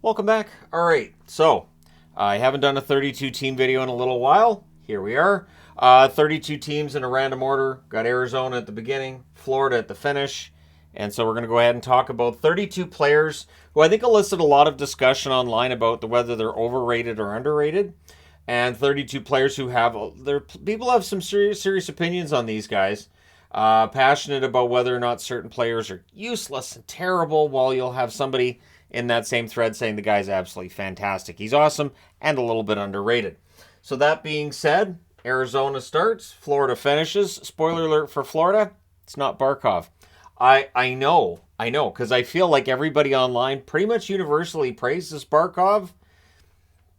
Welcome back. All right, so I haven't done a 32 team video in a little while. Here we are. 32 teams in a random order. Got Arizona at the beginning, Florida at the finish. And so we're going to go ahead and talk about 32 players who I think elicited a lot of discussion online about whether they're overrated or underrated. And 32 players who have, people have some serious opinions on these guys. Passionate about whether or not certain players are useless and terrible, while you'll have somebody in that same thread saying the guy's absolutely fantastic. He's awesome and a little bit underrated. So that being said, Arizona starts, Florida finishes. Spoiler alert for Florida, it's not Barkov. I know, because I feel like everybody online pretty much universally praises Barkov.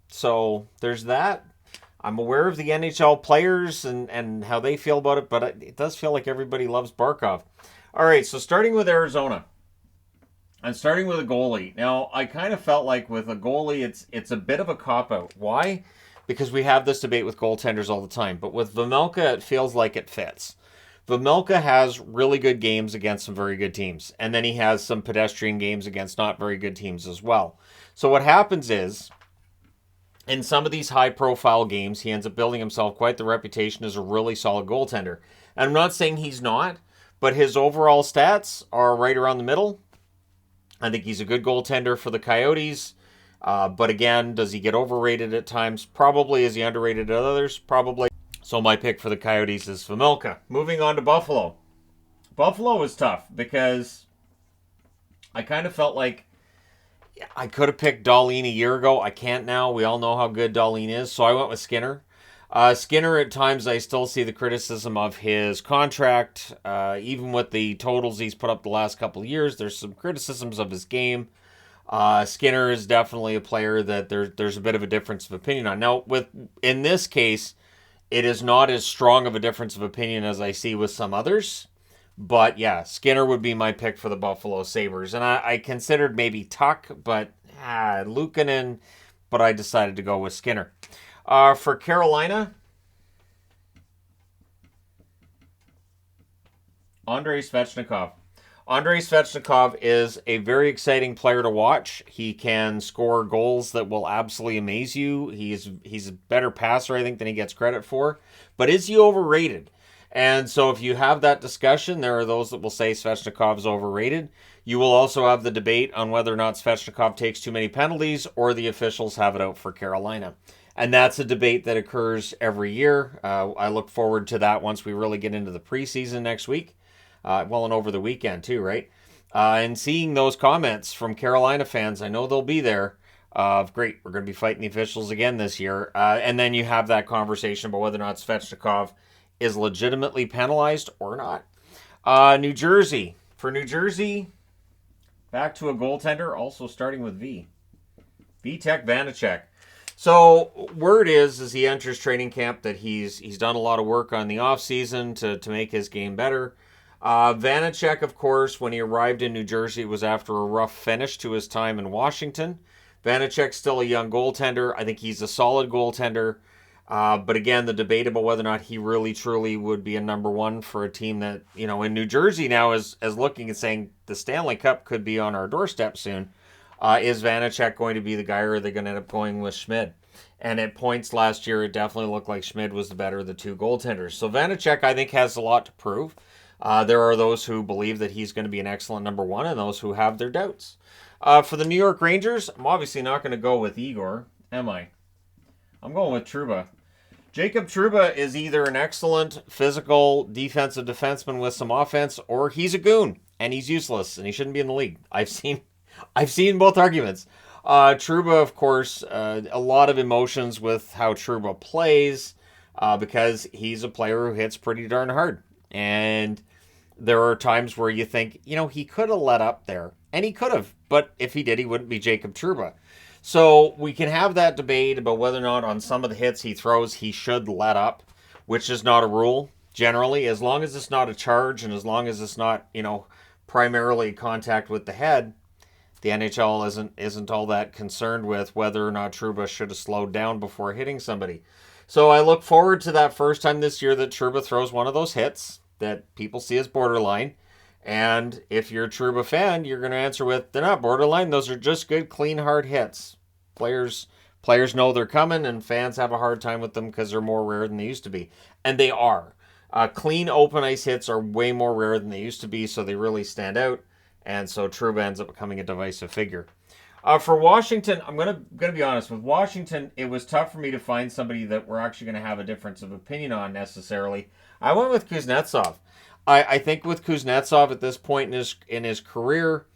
So there's that. I'm aware of the NHL players and how they feel about it, but it does feel like everybody loves Barkov. All right, so starting with Arizona. I'm starting with a goalie. Now, I kind of felt like with a goalie, it's a bit of a cop-out. Why? Because we have this debate with goaltenders all the time. But with Vejmelka, it feels like it fits. Vejmelka has really good games against some very good teams. And then he has some pedestrian games against not very good teams as well. So what happens is, in some of these high-profile games, he ends up building himself quite the reputation as a really solid goaltender. And I'm not saying he's not, but his overall stats are right around the middle. I think he's a good goaltender for the Coyotes. But again, does he get overrated at times? Probably. Is he underrated at others? Probably. So my pick for the Coyotes is Vejmelka. Moving on to Buffalo. Buffalo was tough because I kind of felt like I could have picked Dahlin a year ago. I can't now. We all know how good Dahlin is. So I went with Skinner. Skinner, at times, I still see the criticism of his contract. Even with the totals he's put up the last couple of years, there's some criticisms of his game. Skinner is definitely a player that there's a bit of a difference of opinion on. Now, in this case, it is not as strong of a difference of opinion as I see with some others. But yeah, Skinner would be my pick for the Buffalo Sabres. And I considered maybe Tuck, but Luukkonen, but I decided to go with Skinner. For Carolina, Andrei Svechnikov. Andrei Svechnikov is a very exciting player to watch. He can score goals that will absolutely amaze you. He's a better passer, I think, than he gets credit for. But is he overrated? And so if you have that discussion, there are those that will say Svechnikov's overrated. You will also have the debate on whether or not Svechnikov takes too many penalties or the officials have it out for Carolina. And that's a debate that occurs every year. I look forward to that once we really get into the preseason next week. And over the weekend too, right? And seeing those comments from Carolina fans, I know they'll be there. Great, we're going to be fighting the officials again this year. And then you have that conversation about whether or not Svechnikov is legitimately penalized or not. New Jersey. For New Jersey, back to a goaltender, also starting with V. Vitek Vanacek. So word is he enters training camp that he's done a lot of work on the offseason to make his game better. Vanacek, of course, when he arrived in New Jersey, it was after a rough finish to his time in Washington. Vanacek's still a young goaltender. I think he's a solid goaltender. But again, the debate about whether or not he really truly would be a number one for a team that, in New Jersey now is looking and saying the Stanley Cup could be on our doorstep soon. Is Vanacek going to be the guy, or are they going to end up going with Schmid? And at points last year, it definitely looked like Schmid was the better of the two goaltenders. So Vanacek, I think, has a lot to prove. There are those who believe that he's going to be an excellent number one and those who have their doubts. For the New York Rangers, I'm obviously not going to go with Igor, am I? I'm going with Trouba. Jacob Trouba is either an excellent physical defensive defenseman with some offense, or he's a goon and he's useless and he shouldn't be in the league. I've seen both arguments. Trouba, of course, a lot of emotions with how Trouba plays because he's a player who hits pretty darn hard. And there are times where you think, he could have let up there. And he could have. But if he did, he wouldn't be Jacob Trouba. So we can have that debate about whether or not on some of the hits he throws, he should let up, which is not a rule generally. As long as it's not a charge and as long as it's not, primarily contact with the head, the NHL isn't all that concerned with whether or not Trouba should have slowed down before hitting somebody. So I look forward to that first time this year that Trouba throws one of those hits that people see as borderline. And if you're a Trouba fan, you're going to answer with, they're not borderline. Those are just good, clean, hard hits. Players know they're coming, and fans have a hard time with them because they're more rare than they used to be. And they are. Clean, open ice hits are way more rare than they used to be, so they really stand out. And so Trouba ends up becoming a divisive figure. For Washington, I'm gonna be honest. With Washington, it was tough for me to find somebody that we're actually going to have a difference of opinion on necessarily. I went with Kuznetsov. I think with Kuznetsov at this point in his career,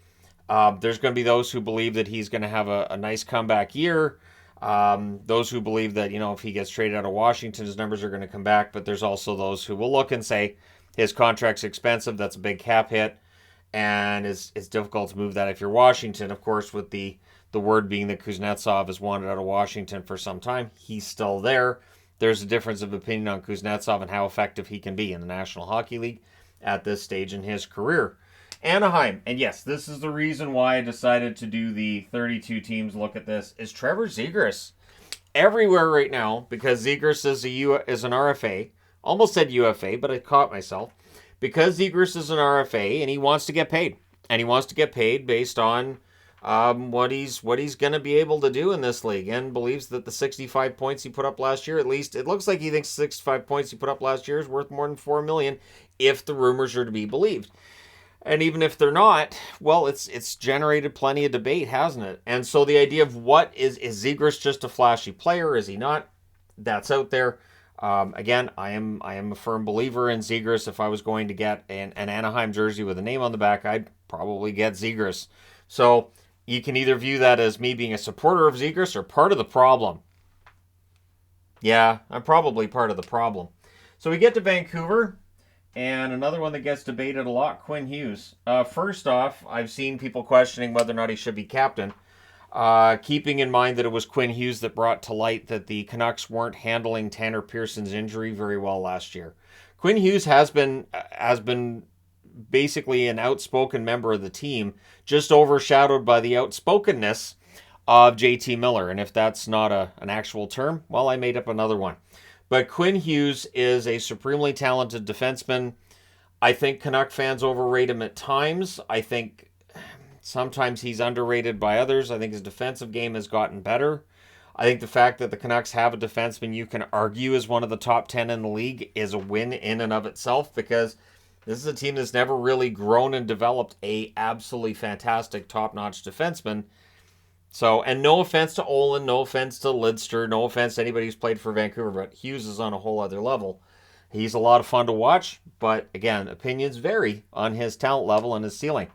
there's going to be those who believe that he's going to have a nice comeback year. Those who believe that, if he gets traded out of Washington, his numbers are going to come back. But there's also those who will look and say his contract's expensive. That's a big cap hit. And it's difficult to move that if you're Washington. Of course, with the word being that Kuznetsov is wanted out of Washington for some time. He's still there. There's a difference of opinion on Kuznetsov and how effective he can be in the National Hockey League at this stage in his career. Anaheim, and yes, this is the reason why I decided to do the 32 teams look at this, is Trevor Zegras. Everywhere right now, because Zegras is an RFA. Almost said UFA, but I caught myself. Because Zegras is an RFA, and he wants to get paid. And he wants to get paid based on what he's going to be able to do in this league, and believes that the 65 points he put up last year, at least it looks like he thinks 65 points he put up last year is worth more than $4 million if the rumors are to be believed. And even if they're not, well, it's generated plenty of debate, hasn't it? And so the idea of what is Zegras just a flashy player? Is he not? That's out there. Again, I am a firm believer in Zegras. If I was going to get an Anaheim jersey with a name on the back, I'd probably get Zegras. So you can either view that as me being a supporter of Zegras or part of the problem. Yeah, I'm probably part of the problem. So we get to Vancouver, and another one that gets debated a lot, Quinn Hughes. First off, I've seen people questioning whether or not he should be captain. Keeping in mind that it was Quinn Hughes that brought to light that the Canucks weren't handling Tanner Pearson's injury very well last year. Quinn Hughes has been basically an outspoken member of the team, just overshadowed by the outspokenness of JT Miller. And if that's not an actual term, well, I made up another one. But Quinn Hughes is a supremely talented defenseman. I think Canuck fans overrate him at times. I think sometimes he's underrated by others. I think his defensive game has gotten better. I think the fact that the Canucks have a defenseman you can argue is one of the top 10 in the league is a win in and of itself, because this is a team that's never really grown and developed a absolutely fantastic top-notch defenseman. So, and no offense to Olin, no offense to Lidster, no offense to anybody who's played for Vancouver, but Hughes is on a whole other level. He's a lot of fun to watch, but again, opinions vary on his talent level and his ceiling.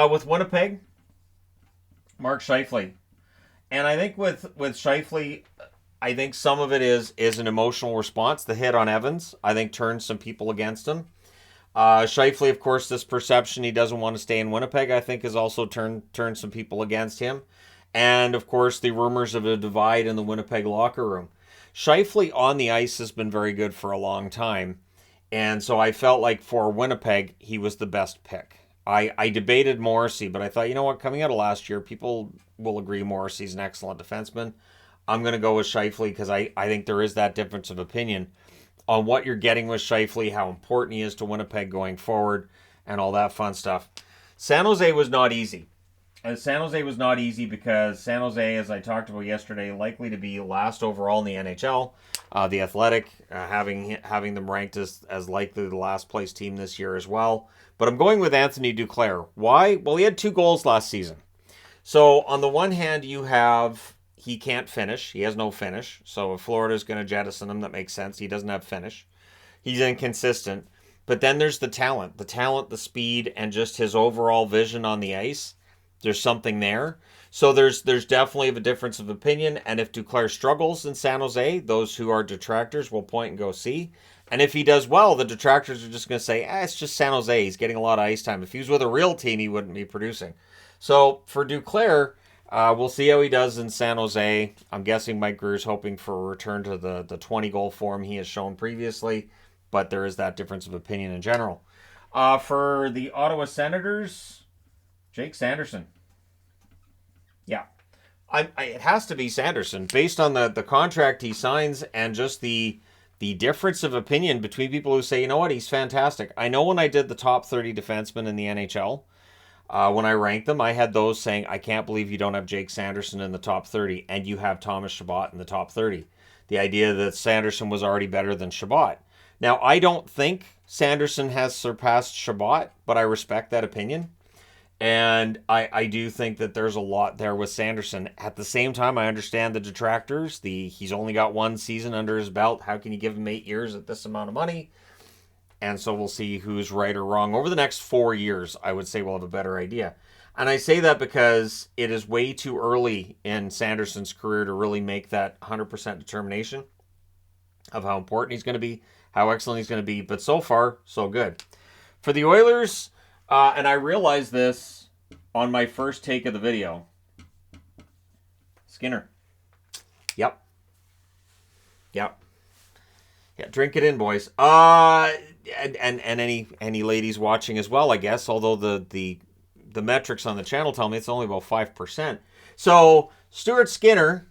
With Winnipeg, Mark Scheifele. And I think with Scheifele, I think some of it is an emotional response. The hit on Evans, I think, turned some people against him. Scheifele, of course, this perception he doesn't want to stay in Winnipeg, I think, has also turned some people against him. And, of course, the rumors of a divide in the Winnipeg locker room. Scheifele on the ice has been very good for a long time. And so I felt like for Winnipeg, he was the best pick. I debated Morrissey, but I thought, you know what, coming out of last year, people will agree Morrissey's an excellent defenseman. I'm going to go with Scheifele because I think there is that difference of opinion on what you're getting with Scheifele, how important he is to Winnipeg going forward, and all that fun stuff. San Jose was not easy. San Jose was not easy because San Jose, as I talked about yesterday, likely to be last overall in the NHL. The Athletic having them ranked as likely the last place team this year as well. But I'm going with Anthony Duclair. Why? Well, he had 2 goals last season. So on the one hand, you have he can't finish. He has no finish. So if Florida's going to jettison him, that makes sense. He doesn't have finish. He's inconsistent. But then there's the talent, the speed, and just his overall vision on the ice. There's something there. So there's definitely a difference of opinion. And if Duclair struggles in San Jose, those who are detractors will point and go see. And if he does well, the detractors are just going to say, it's just San Jose. He's getting a lot of ice time. If he was with a real team, he wouldn't be producing. So for Duclair, we'll see how he does in San Jose. I'm guessing Mike Grier's hoping for a return to the 20-goal form he has shown previously. But there is that difference of opinion in general. For the Ottawa Senators, Jake Sanderson. Yeah. It has to be Sanderson. Based on the contract he signs and just the the difference of opinion between people who say, you know what, he's fantastic. I know when I did the top 30 defensemen in the NHL, when I ranked them, I had those saying, I can't believe you don't have Jake Sanderson in the top 30 and you have Thomas Chabot in the top 30. The idea that Sanderson was already better than Chabot. Now, I don't think Sanderson has surpassed Chabot, but I respect that opinion. And I do think that there's a lot there with Sanderson. At the same time, I understand the detractors. He's only got one season under his belt. How can you give him 8 years at this amount of money? And so we'll see who's right or wrong. Over the next 4 years, I would say we'll have a better idea. And I say that because it is way too early in Sanderson's career to really make that 100% determination of how important he's going to be, how excellent he's going to be. But so far, so good. For the Oilers, and I realized this on my first take of the video. Skinner. Yep. Yeah, drink it in, boys. And any ladies watching as well, I guess. Although the metrics on the channel tell me it's only about 5%. So Stuart Skinner.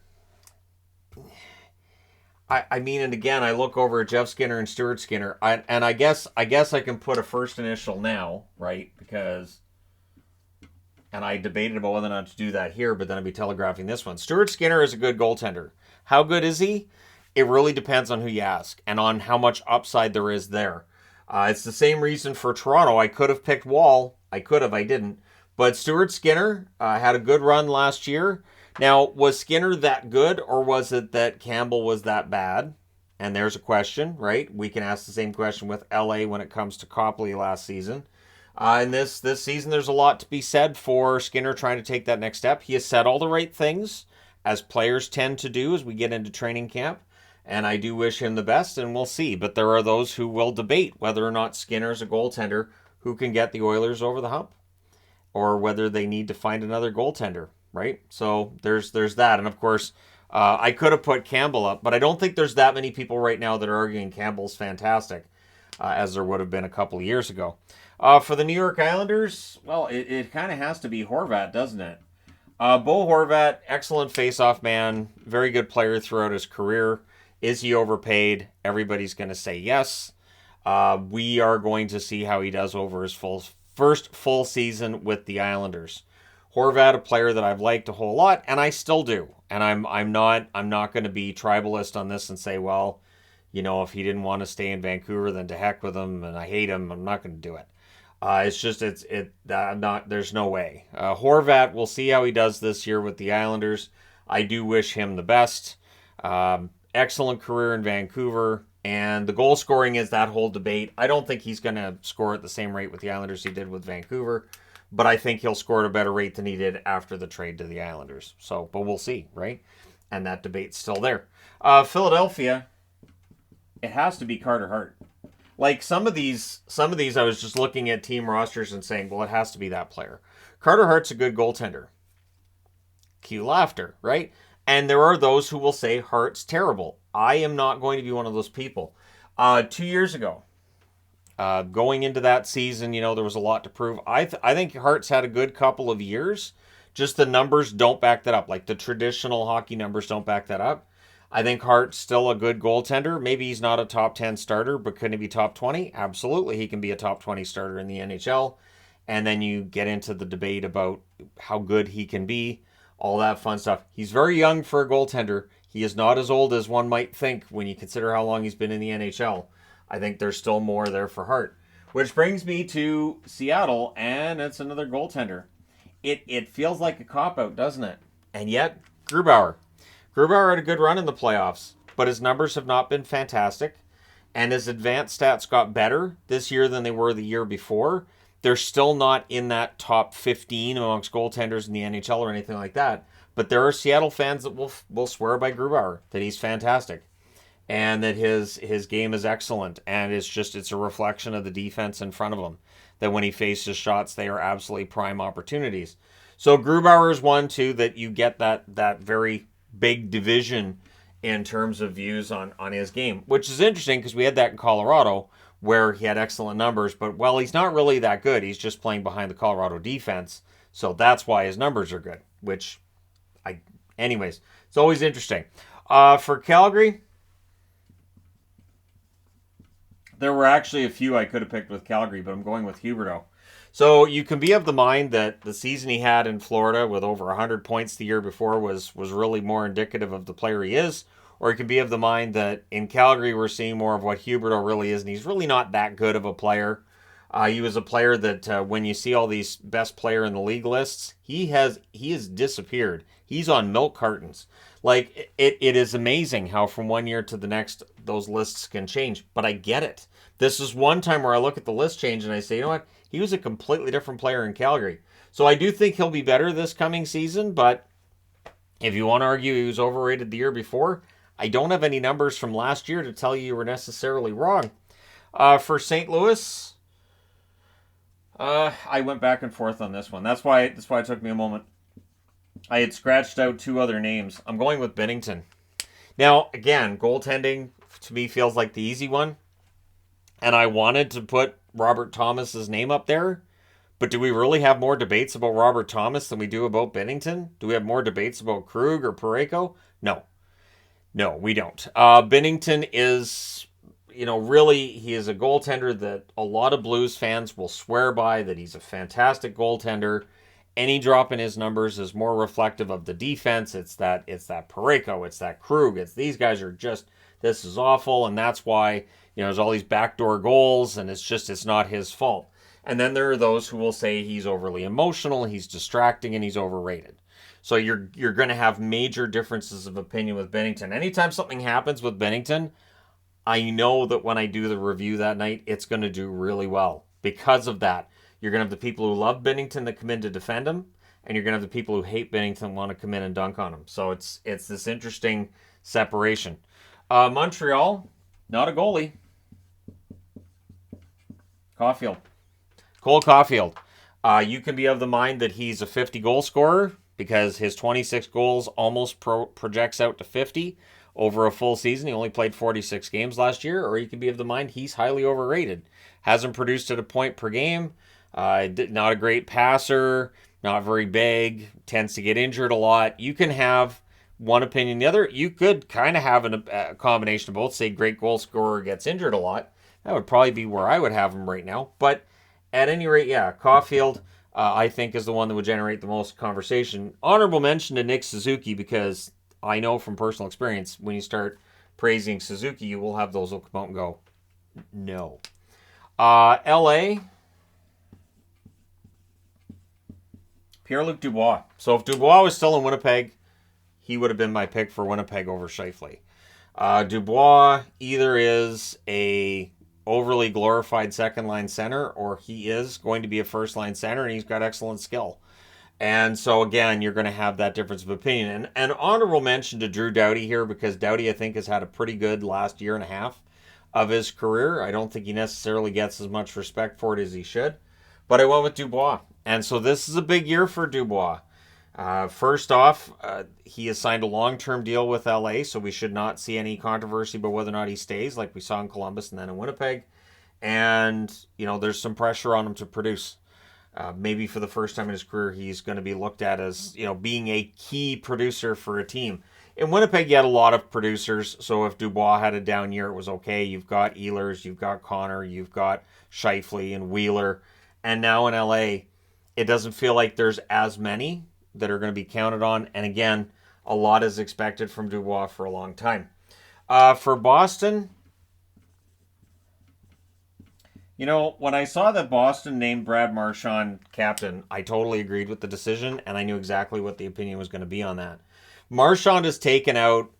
I mean, and again, I look over at Jeff Skinner and Stuart Skinner, I guess I can put a first initial now, right? Because, and I debated about whether or not to do that here, but then I'd be telegraphing this one. Stuart Skinner is a good goaltender. How good is he? It really depends on who you ask and on how much upside there is there. It's the same reason for Toronto. I could have picked Wall. I didn't. But Stuart Skinner had a good run last year. Now, was Skinner that good, or was it that Campbell was that bad? And there's a question, right? We can ask the same question with LA when it comes to Copley last season. And this season, there's a lot to be said for Skinner trying to take that next step. He has said all the right things, as players tend to do as we get into training camp. And I do wish him the best, and we'll see. But there are those who will debate whether or not Skinner is a goaltender who can get the Oilers over the hump, or whether they need to find another goaltender, right? So there's that. And of course, I could have put Campbell up, but I don't think there's that many people right now that are arguing Campbell's fantastic, as there would have been a couple of years ago. For the New York Islanders, well, it kind of has to be Horvat, doesn't it? Bo Horvat, excellent face-off man, very good player throughout his career. Is he overpaid? Everybody's going to say yes. We are going to see how he does over his first full season with the Islanders. Horvat, a player that I've liked a whole lot, and I still do. And I'm not going to be tribalist on this and say, well, you know, if he didn't want to stay in Vancouver, then to heck with him, and I hate him. I'm not going to do it. There's no way. Horvat, we'll see how he does this year with the Islanders. I do wish him the best. Excellent career in Vancouver, and the goal scoring is that whole debate. I don't think he's going to score at the same rate with the Islanders he did with Vancouver, but I think he'll score at a better rate than he did after the trade to the Islanders. So, but we'll see, right? And that debate's still there. Philadelphia, it has to be Carter Hart. Like some of these, I was just looking at team rosters and saying, well, it has to be that player. Carter Hart's a good goaltender. Cue laughter, right? And there are those who will say Hart's terrible. I am not going to be one of those people. 2 years ago, going into that season, you know, there was a lot to prove. I think Hart's had a good couple of years. Just the numbers don't back that up. Like the traditional hockey numbers don't back that up. I think Hart's still a good goaltender. Maybe he's not a top 10 starter, but can he be top 20? Absolutely, he can be a top 20 starter in the NHL. And then you get into the debate about how good he can be. All that fun stuff. He's very young for a goaltender. He is not as old as one might think when you consider how long he's been in the NHL. I think there's still more there for Hart. Which brings me to Seattle, and it's another goaltender. It feels like a cop-out, doesn't it? And yet, Grubauer. Grubauer had a good run in the playoffs, but his numbers have not been fantastic. And his advanced stats got better this year than they were the year before. They're still not in that top 15 amongst goaltenders in the NHL or anything like that. But there are Seattle fans that will swear by Grubauer, that he's fantastic. And that his game is excellent. And it's a reflection of the defense in front of him. That when he faces shots, they are absolutely prime opportunities. So Grubauer is one, too, that you get that very big division in terms of views on his game. Which is interesting because we had that in Colorado, where he had excellent numbers, but, well, he's not really that good. He's just playing behind the Colorado defense, so that's why his numbers are good, anyways, it's always interesting. For Calgary, There were actually a few I could have picked with Calgary, but I'm going with Huberdeau. So you can be of the mind that the season he had in Florida with over 100 points the year before was really more indicative of the player he is, or you can be of the mind that in Calgary we're seeing more of what Huberdeau really is, and he's really not that good of a player. He was a player that when you see all these best player in the league lists, he has disappeared. He's on milk cartons. Like it is amazing how from one year to the next those lists can change. But I get it. This is one time where I look at the list change and I say, you know what? He was a completely different player in Calgary. So I do think he'll be better this coming season. But if you want to argue he was overrated the year before, I don't have any numbers from last year to tell you were necessarily wrong. For St. Louis. I went back and forth on this one. That's why it took me a moment. I had scratched out two other names. I'm going with Binnington. Now, again, goaltending to me feels like the easy one. And I wanted to put Robert Thomas's name up there. But do we really have more debates about Robert Thomas than we do about Binnington? Do we have more debates about Krug or Parayko? No. No, we don't. Binnington is, really, he is a goaltender that a lot of Blues fans will swear by, that he's a fantastic goaltender. Any drop in his numbers is more reflective of the defense. It's that Parayko, it's that Krug. It's these guys are just, this is awful, and that's why, there's all these backdoor goals, and it's not his fault. And then there are those who will say he's overly emotional, he's distracting, and he's overrated. So you're going to have major differences of opinion with Binnington. Anytime something happens with Binnington, I know that when I do the review that night, it's going to do really well. Because of that, you're going to have the people who love Binnington that come in to defend him, and you're going to have the people who hate Binnington want to come in and dunk on him. So it's this interesting separation. Montreal, not a goalie. Caulfield. Cole Caulfield. You can be of the mind that he's a 50-goal scorer because his 26 goals almost projects out to 50 over a full season. He only played 46 games last year. Or you can be of the mind he's highly overrated. Hasn't produced at a point per game. Not a great passer. Not very big. Tends to get injured a lot. You can have one opinion the other. You could kind of have a combination of both. Say great goal scorer gets injured a lot. That would probably be where I would have him right now. But at any rate, yeah, Caulfield, I think, is the one that would generate the most conversation. Honorable mention to Nick Suzuki, because I know from personal experience, when you start praising Suzuki, you will have those who come out and go, no. LA, Pierre-Luc Dubois. So if Dubois was still in Winnipeg, he would have been my pick for Winnipeg over Scheifele. Dubois either is a overly glorified second-line center, or he is going to be a first-line center, and he's got excellent skill. And so, again, you're going to have that difference of opinion. And honorable mention to Drew Doughty here, because Doughty, I think, has had a pretty good last year and a half of his career. I don't think he necessarily gets as much respect for it as he should. But I went with Dubois. And so this is a big year for Dubois. First off, he has signed a long-term deal with LA, so we should not see any controversy about whether or not he stays, like we saw in Columbus and then in Winnipeg. And, there's some pressure on him to produce. Maybe for the first time in his career, he's going to be looked at as, being a key producer for a team. In Winnipeg, you had a lot of producers, so if Dubois had a down year, it was okay. You've got Ehlers, you've got Connor, you've got Scheifele and Wheeler. And now in LA, it doesn't feel like there's as many that are going to be counted on. And again, a lot is expected from Dubois for a long time. For Boston, when I saw that Boston named Brad Marchand captain, I totally agreed with the decision, and I knew exactly what the opinion was going to be on that. Marchand has taken out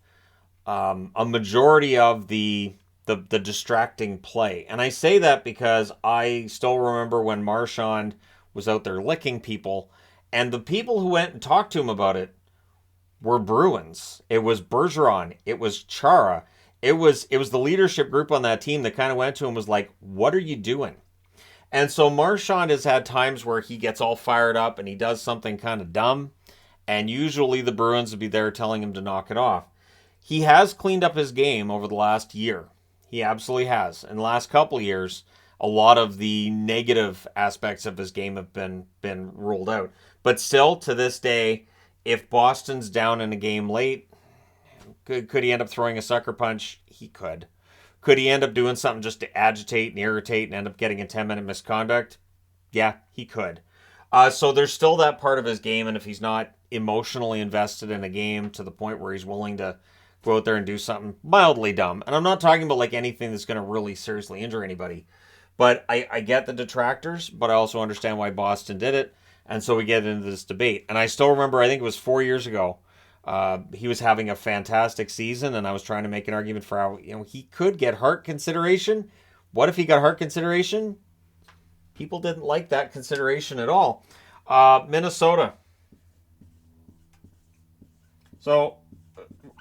a majority of the distracting play. And I say that because I still remember when Marchand was out there licking people, and the people who went and talked to him about it were Bruins. It was Bergeron. It was Chara. It was the leadership group on that team that kind of went to him and was like, what are you doing? And so Marchand has had times where he gets all fired up and he does something kind of dumb. And usually the Bruins would be there telling him to knock it off. He has cleaned up his game over the last year. He absolutely has. In the last couple of years, a lot of the negative aspects of his game have been ruled out. But still, to this day, if Boston's down in a game late, could he end up throwing a sucker punch? He could. Could he end up doing something just to agitate and irritate and end up getting a 10-minute misconduct? Yeah, he could. So there's still that part of his game, and if he's not emotionally invested in a game to the point where he's willing to go out there and do something mildly dumb, and I'm not talking about like anything that's going to really seriously injure anybody, but I get the detractors, but I also understand why Boston did it, and so we get into this debate. And I still remember, I think it was 4 years ago, he was having a fantastic season, and I was trying to make an argument for how he could get Hart consideration. What if he got Hart consideration? People didn't like that consideration at all. Minnesota. So,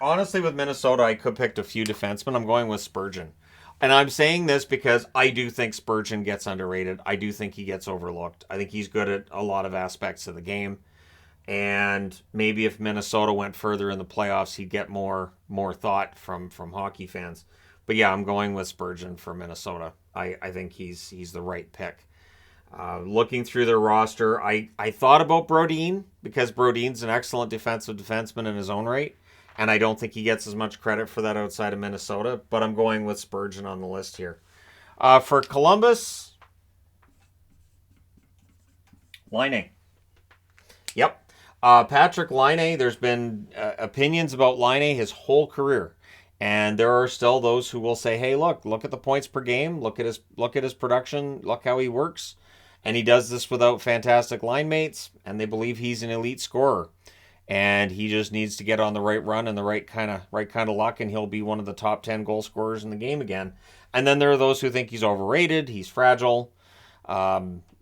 honestly, with Minnesota, I could pick a few defensemen. I'm going with Spurgeon. And I'm saying this because I do think Spurgeon gets underrated. I do think he gets overlooked. I think he's good at a lot of aspects of the game. And maybe if Minnesota went further in the playoffs, he'd get more thought from hockey fans. But yeah, I'm going with Spurgeon for Minnesota. I think he's the right pick. Looking through their roster, I thought about Brodin because Brodin's an excellent defensive defenseman in his own right, and I don't think he gets as much credit for that outside of Minnesota, but I'm going with Spurgeon on the list here. For Columbus, Laine. Yep. Patrick Laine, there's been opinions about Laine his whole career. And there are still those who will say, hey, look at the points per game, look at his production, look how he works. And he does this without fantastic line mates, and they believe he's an elite scorer. And he just needs to get on the right run and the right kind of luck, and he'll be one of the top 10 goal scorers in the game again. And then there are those who think he's overrated, he's fragile.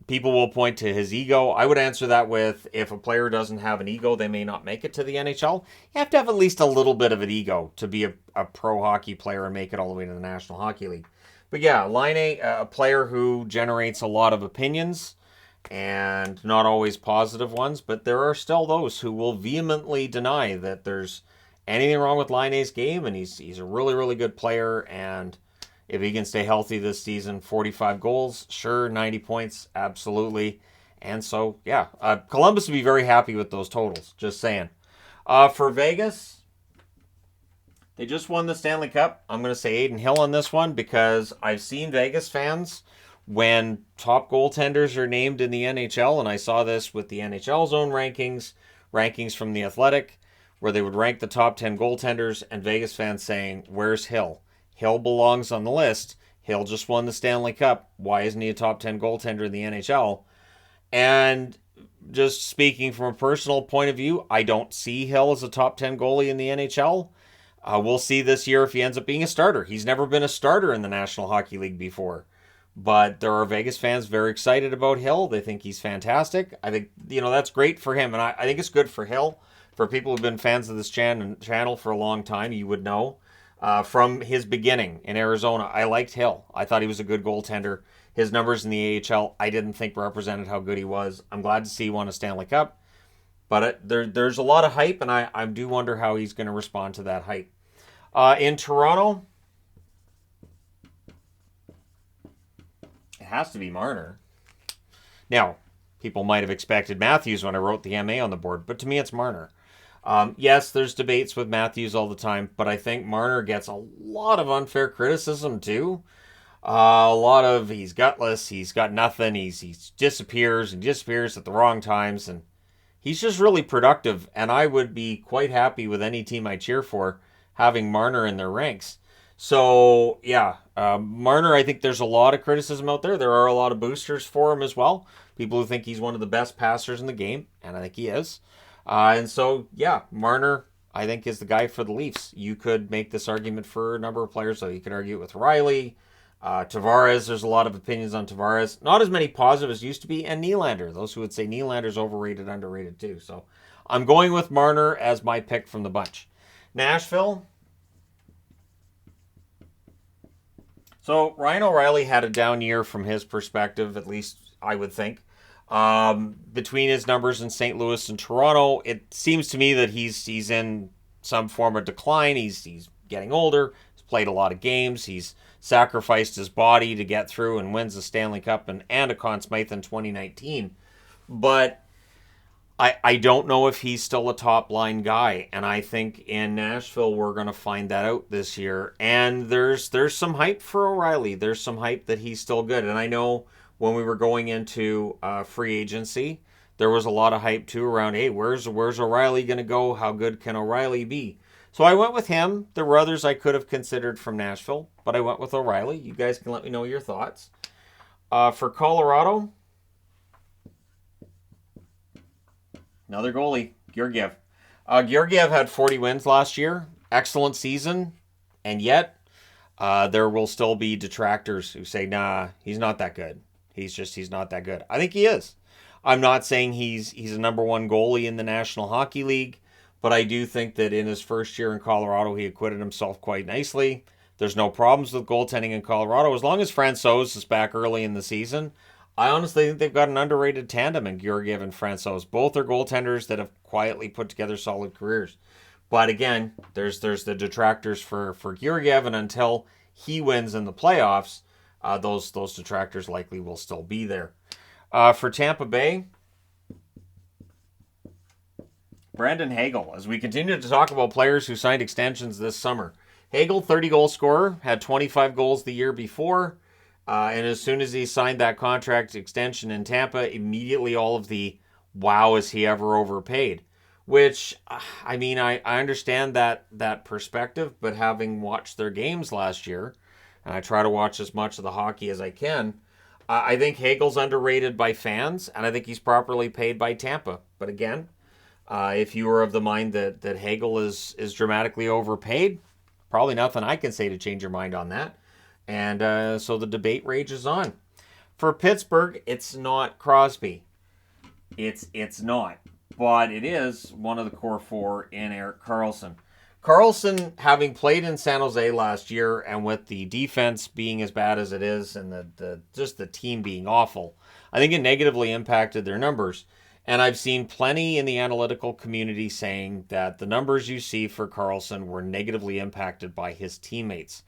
People will point to his ego. I would answer that with, if a player doesn't have an ego, they may not make it to the NHL. You have to have at least a little bit of an ego to be a pro hockey player and make it all the way to the National Hockey League. But yeah, Laine, a player who generates a lot of opinions, and not always positive ones, but there are still those who will vehemently deny that there's anything wrong with Laine's game, and he's a really, really good player, and if he can stay healthy this season, 45 goals, sure, 90 points, absolutely. And so, yeah, Columbus would be very happy with those totals, just saying. For Vegas, they just won the Stanley Cup. I'm going to say Adin Hill on this one because I've seen Vegas fans, when top goaltenders are named in the NHL, and I saw this with the NHL's own rankings from The Athletic, where they would rank the top 10 goaltenders, and Vegas fans saying, where's Hill? Hill belongs on the list. Hill just won the Stanley Cup. Why isn't he a top 10 goaltender in the NHL? And just speaking from a personal point of view, I don't see Hill as a top 10 goalie in the NHL. We'll see this year if he ends up being a starter. He's never been a starter in the National Hockey League before. But there are Vegas fans very excited about Hill. They think he's fantastic. I think, that's great for him. And I think it's good for Hill. For people who've been fans of this channel for a long time, you would know. From his beginning in Arizona, I liked Hill. I thought he was a good goaltender. His numbers in the AHL, I didn't think represented how good he was. I'm glad to see he won a Stanley Cup. But there's a lot of hype, and I do wonder how he's going to respond to that hype. In Toronto, it has to be Marner. Now, people might have expected Matthews when I wrote the MA on the board, but to me it's Marner. Yes, there's debates with Matthews all the time, but I think Marner gets a lot of unfair criticism too. A lot of he's gutless, he's got nothing, he disappears and disappears at the wrong times, and he's just really productive, and I would be quite happy with any team I cheer for having Marner in their ranks. So, yeah, Marner, I think there's a lot of criticism out there. There are a lot of boosters for him as well. People who think he's one of the best passers in the game, and I think he is. And so, yeah, Marner, I think, is the guy for the Leafs. You could make this argument for a number of players, so you could argue it with Riley. Tavares, there's a lot of opinions on Tavares. Not as many positives as used to be. And Nylander, those who would say Nylander's overrated, underrated too. So I'm going with Marner as my pick from the bunch. Nashville. So Ryan O'Reilly had a down year from his perspective, at least I would think. Between his numbers in St. Louis and Toronto, it seems to me that he's in some form of decline. He's getting older. He's played a lot of games. He's sacrificed his body to get through and wins the Stanley Cup and a Conn Smythe in 2019. But I don't know if he's still a top line guy, and I think in Nashville we're going to find that out this year. And there's some hype for O'Reilly. There's some hype that he's still good. And I know when we were going into free agency, there was a lot of hype too around, hey, where's O'Reilly going to go? How good can O'Reilly be? So I went with him. There were others I could have considered from Nashville, but I went with O'Reilly. You guys can let me know your thoughts. For Colorado, another goalie, Georgiev. Georgiev had 40 wins last year. Excellent season. And yet, there will still be detractors who say, nah, he's not that good. He's not that good. I think he is. I'm not saying he's a number one goalie in the National Hockey League, but I do think that in his first year in Colorado, he acquitted himself quite nicely. There's no problems with goaltending in Colorado. As long as Francouz is back early in the season, I honestly think they've got an underrated tandem in Georgiev and Francouz. Both are goaltenders that have quietly put together solid careers. But again, there's the detractors for Georgiev, and until he wins in the playoffs, those detractors likely will still be there. For Tampa Bay, Brandon Hagel, as we continue to talk about players who signed extensions this summer. Hagel, 30-goal scorer, had 25 goals the year before. And as soon as he signed that contract extension in Tampa, immediately all of the, wow, is he ever overpaid? Which, I mean, I understand that perspective, but having watched their games last year, and I try to watch as much of the hockey as I can, I think Hagel's underrated by fans, and I think he's properly paid by Tampa. But again, if you were of the mind that Hagel is dramatically overpaid, probably nothing I can say to change your mind on that. And so the debate rages on. For Pittsburgh, it's not Crosby. It's not. But it is one of the core four in Erik Karlsson. Karlsson, having played in San Jose last year, and with the defense being as bad as it is, and the team being awful, I think it negatively impacted their numbers. And I've seen plenty in the analytical community saying that the numbers you see for Karlsson were negatively impacted by his teammates.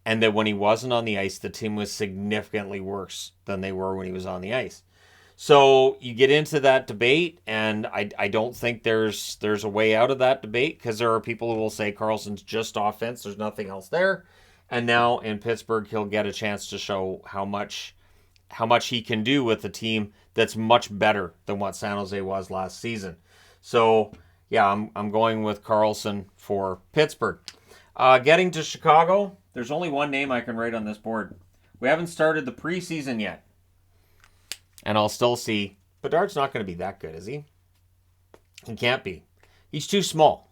And that when he wasn't on the ice, the team was significantly worse than they were when he was on the ice. So you get into that debate, and I don't think there's a way out of that debate, because there are people who will say Karlsson's just offense, there's nothing else there. And now in Pittsburgh, he'll get a chance to show how much he can do with a team that's much better than what San Jose was last season. So yeah, I'm going with Karlsson for Pittsburgh. Getting to Chicago, there's only one name I can write on this board. We haven't started the preseason yet. And I'll still see, Bedard's not going to be that good, is he? He can't be. He's too small.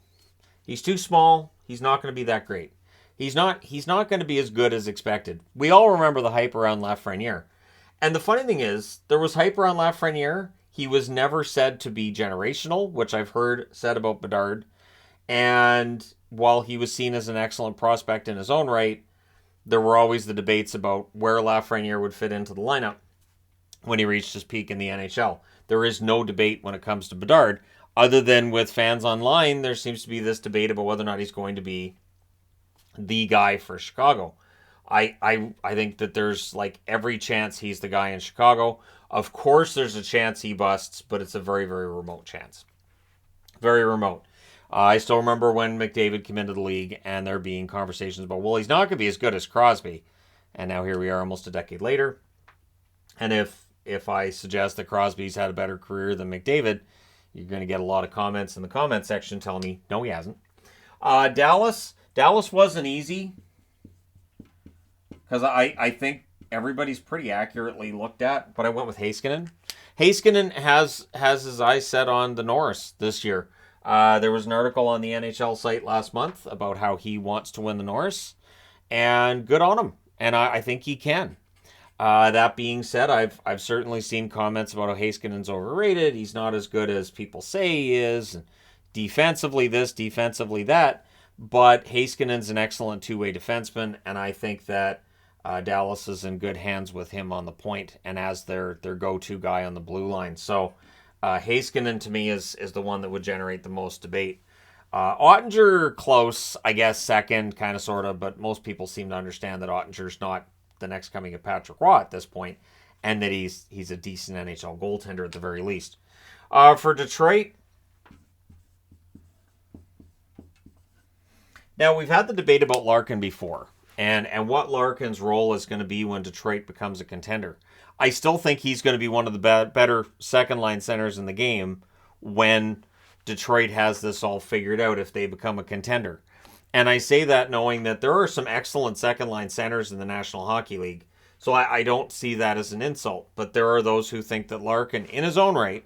He's too small. He's not going to be that great. He's not going to be as good as expected. We all remember the hype around Lafreniere. And the funny thing is, there was hype around Lafreniere. He was never said to be generational, which I've heard said about Bedard. And while he was seen as an excellent prospect in his own right, there were always the debates about where Lafreniere would fit into the lineup when he reached his peak in the NHL. There is no debate when it comes to Bedard, other than with fans online, there seems to be this debate about whether or not he's going to be the guy for Chicago. I think that there's like every chance he's the guy in Chicago. Of course, there's a chance he busts, but it's a very, very remote chance. Very remote. I still remember when McDavid came into the league and there being conversations about, well, he's not going to be as good as Crosby. And now here we are almost a decade later. And if I suggest that Crosby's had a better career than McDavid, you're going to get a lot of comments in the comment section telling me, no, he hasn't. Dallas wasn't easy, because I think everybody's pretty accurately looked at, but I went with Heiskanen. Heiskanen has his eyes set on the Norris this year. There was an article on the NHL site last month about how he wants to win the Norris, and good on him. And I think he can. That being said, I've certainly seen comments about how Heiskanen's overrated. He's not as good as people say he is. And defensively this, defensively that. But Heiskanen's an excellent two-way defenseman, and I think that Dallas is in good hands with him on the point and as their go-to guy on the blue line. So Heiskanen to me is the one that would generate the most debate. Ottinger close, I guess, second, kind of, sort of, but most people seem to understand that Ottinger's not the next coming of Patrick Roy at this point, and that he's a decent NHL goaltender at the very least. For Detroit, now we've had the debate about Larkin before, and what Larkin's role is going to be when Detroit becomes a contender. I still think he's going to be one of the better second line centers in the game when Detroit has this all figured out if they become a contender. And I say that knowing that there are some excellent second line centers in the National Hockey League. So I don't see that as an insult. But there are those who think that Larkin, in his own right,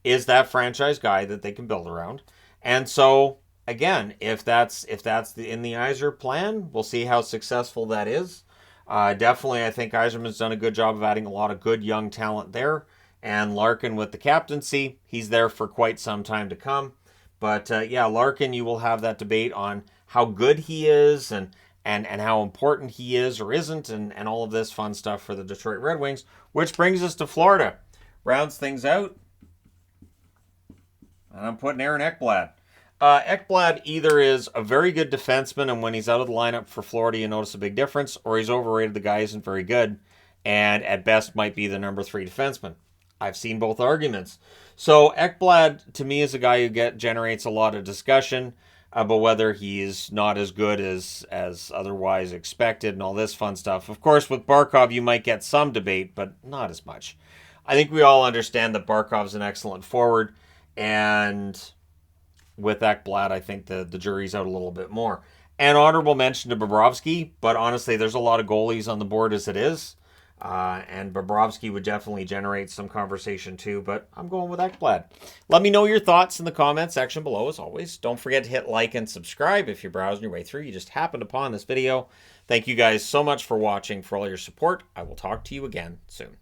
is that franchise guy that they can build around. And so, again, if that's in the Yzer plan, we'll see how successful that is. Definitely, I think Yzerman's done a good job of adding a lot of good young talent there. And Larkin with the captaincy, he's there for quite some time to come. But yeah, Larkin, you will have that debate on how good he is and how important he is or isn't and all of this fun stuff for the Detroit Red Wings, which brings us to Florida. Rounds things out. And I'm putting Aaron Ekblad. Ekblad either is a very good defenseman, and when he's out of the lineup for Florida, you notice a big difference, or he's overrated. The guy isn't very good, and at best might be the number 3 defenseman. I've seen both arguments. So Ekblad, to me, is a guy who generates a lot of discussion about whether he's not as good as otherwise expected and all this fun stuff. Of course, with Barkov, you might get some debate, but not as much. I think we all understand that Barkov's an excellent forward, and with Ekblad, I think the jury's out a little bit more. And honorable mention to Bobrovsky, but honestly, there's a lot of goalies on the board as it is. And Bobrovsky would definitely generate some conversation too, but I'm going with Ekblad. Let me know your thoughts in the comments section below, as always. Don't forget to hit like and subscribe if you're browsing your way through. You just happened upon this video. Thank you guys so much for watching, for all your support. I will talk to you again soon.